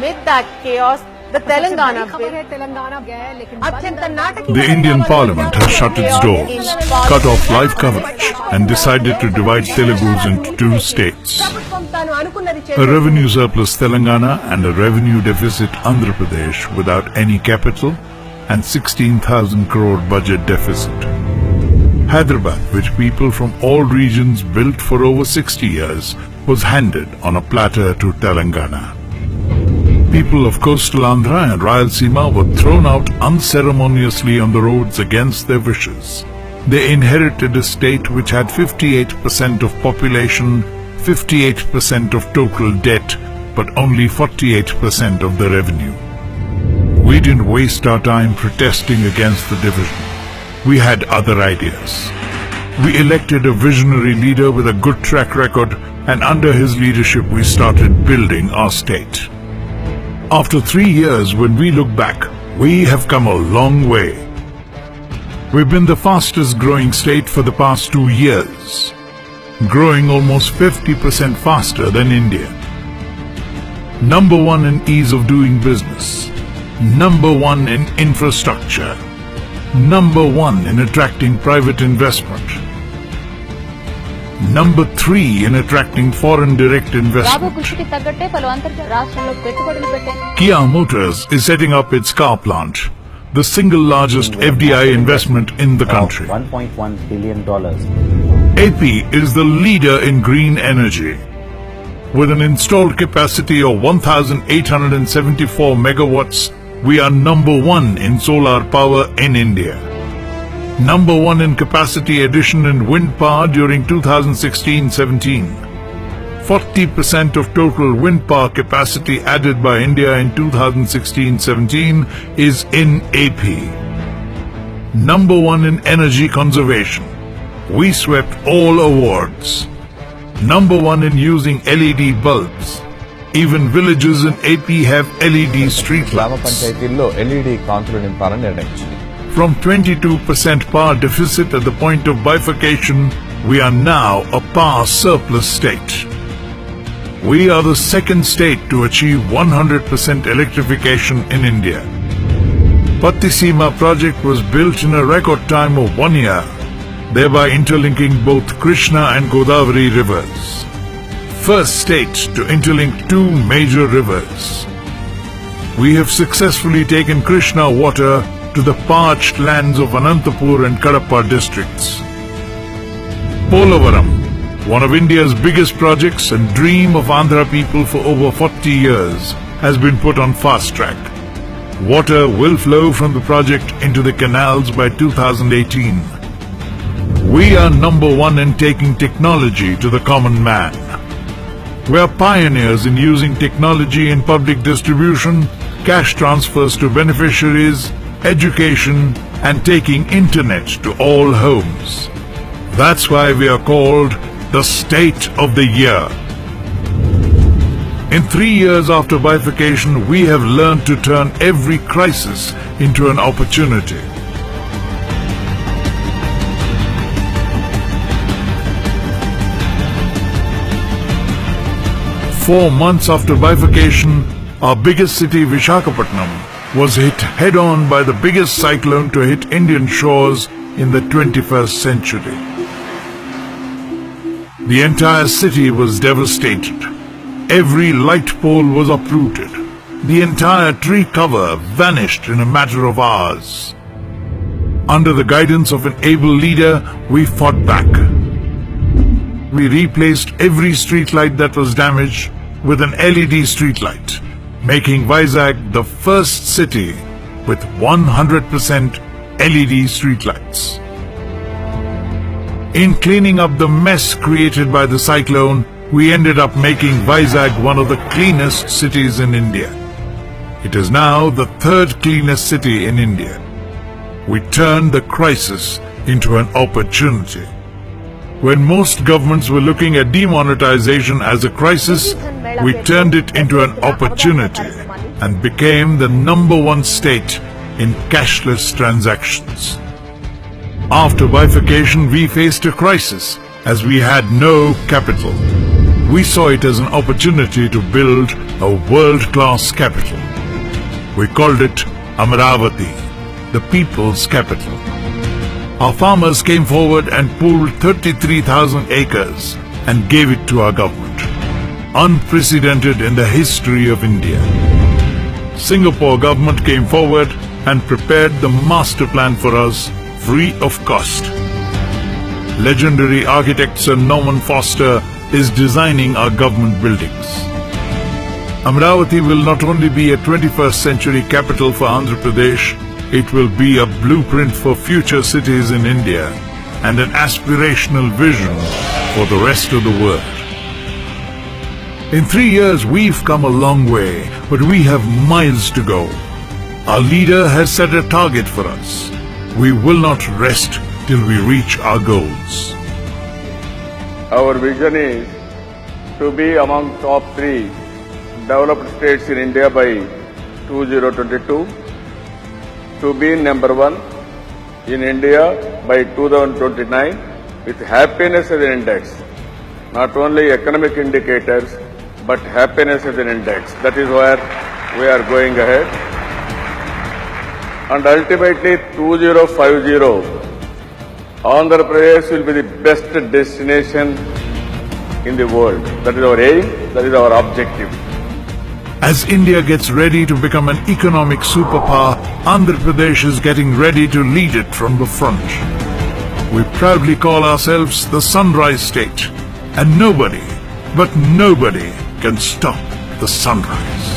amid that chaos, the Telangana bill. The Indian Parliament has shut its doors, cut off live coverage, and decided to divide Telugus into two states. A revenue surplus Telangana and a revenue deficit Andhra Pradesh without any capital and 16,000 crore budget deficit. Hyderabad, which people from all regions built for over 60 years, was handed on a platter to Telangana. People of coastal Andhra and Rayalaseema were thrown out unceremoniously on the roads against their wishes. They inherited a state which had 58% of population, 58% of total debt, but only 48% of the revenue. We didn't waste our time protesting against the division. We had other ideas. We elected a visionary leader with a good track record, and under his leadership we started building our state. After 3 years, when we look back, we have come a long way. We've been the fastest growing state for the past 2 years, growing almost 50% faster than India. Number 1 in ease of doing business. Number 1 in infrastructure. Number 1 in attracting private investment. Number 3 in attracting foreign direct investment. Kia Motors is setting up its car plant, the single largest FDI investment in the country. $1.1 billion. AP is the leader in green energy. With an installed capacity of 1,874 megawatts, we are number 1 in solar power in India. Number 1 in capacity addition in wind power during 2016-17. 40% of total wind power capacity added by India in 2016-17 is in AP. Number 1 in energy conservation. We swept all awards. Number 1 in using LED bulbs. Even villages in AP have LED street lights. From 22% power deficit at the point of bifurcation, we are now a power surplus state. We are the second state to achieve 100% electrification in India. Pattisima project was built in a record time of 1 year, thereby interlinking both Krishna and Godavari rivers. First state to interlink 2 major rivers. We have successfully taken Krishna water to the parched lands of Anantapur and Kadapa districts. Polavaram, one of India's biggest projects and dream of Andhra people for over 40 years, has been put on fast track. Water will flow from the project into the canals by 2018. We are number 1 in taking technology to the common man. We are pioneers in using technology in public distribution, cash transfers to beneficiaries, education, and taking internet to all homes. That's why we are called the State of the Year. In 3 years after bifurcation, we have learned to turn every crisis into an opportunity. Four months after bifurcation, our biggest city, Visakhapatnam, was hit head-on by the biggest cyclone to hit Indian shores in the 21st century. The entire city was devastated. Every light pole was uprooted. The entire tree cover vanished in a matter of hours. Under the guidance of an able leader, we fought back. We replaced every street light that was damaged with an LED street light, making Vizag the first city with 100% LED streetlights. In cleaning up the mess created by the cyclone, we ended up making Vizag one of the cleanest cities in India. It is now the 3rd cleanest city in India. We turned the crisis into an opportunity. When most governments were looking at demonetization as a crisis, we turned it into an opportunity and became the number 1 state in cashless transactions. After bifurcation, we faced a crisis as we had no capital. We saw it as an opportunity to build a world-class capital. We called it Amravati, the people's capital. Our farmers came forward and pooled 33,000 acres and gave it to our government. Unprecedented in the history of India. Singapore government came forward and prepared the master plan for us free of cost. Legendary architect Sir Norman Foster is designing our government buildings. Amravati will not only be a 21st century capital for Andhra Pradesh, it will be a blueprint for future cities in India and an aspirational vision for the rest of the world. In 3 years, we've come a long way, but we have miles to go. Our leader has set a target for us. We will not rest till we reach our goals. Our vision is to be among top 3 developed states in India by 2022, to be number 1 in India by 2029 with happiness as an index. Not only economic indicators, but happiness as an index. That is where we are going ahead. And ultimately 2050, Andhra Pradesh will be the best destination in the world. That is our aim, that is our objective. As India gets ready to become an economic superpower, Andhra Pradesh is getting ready to lead it from the front. We proudly call ourselves the Sunrise State, and nobody, but nobody, can stop the sunrise.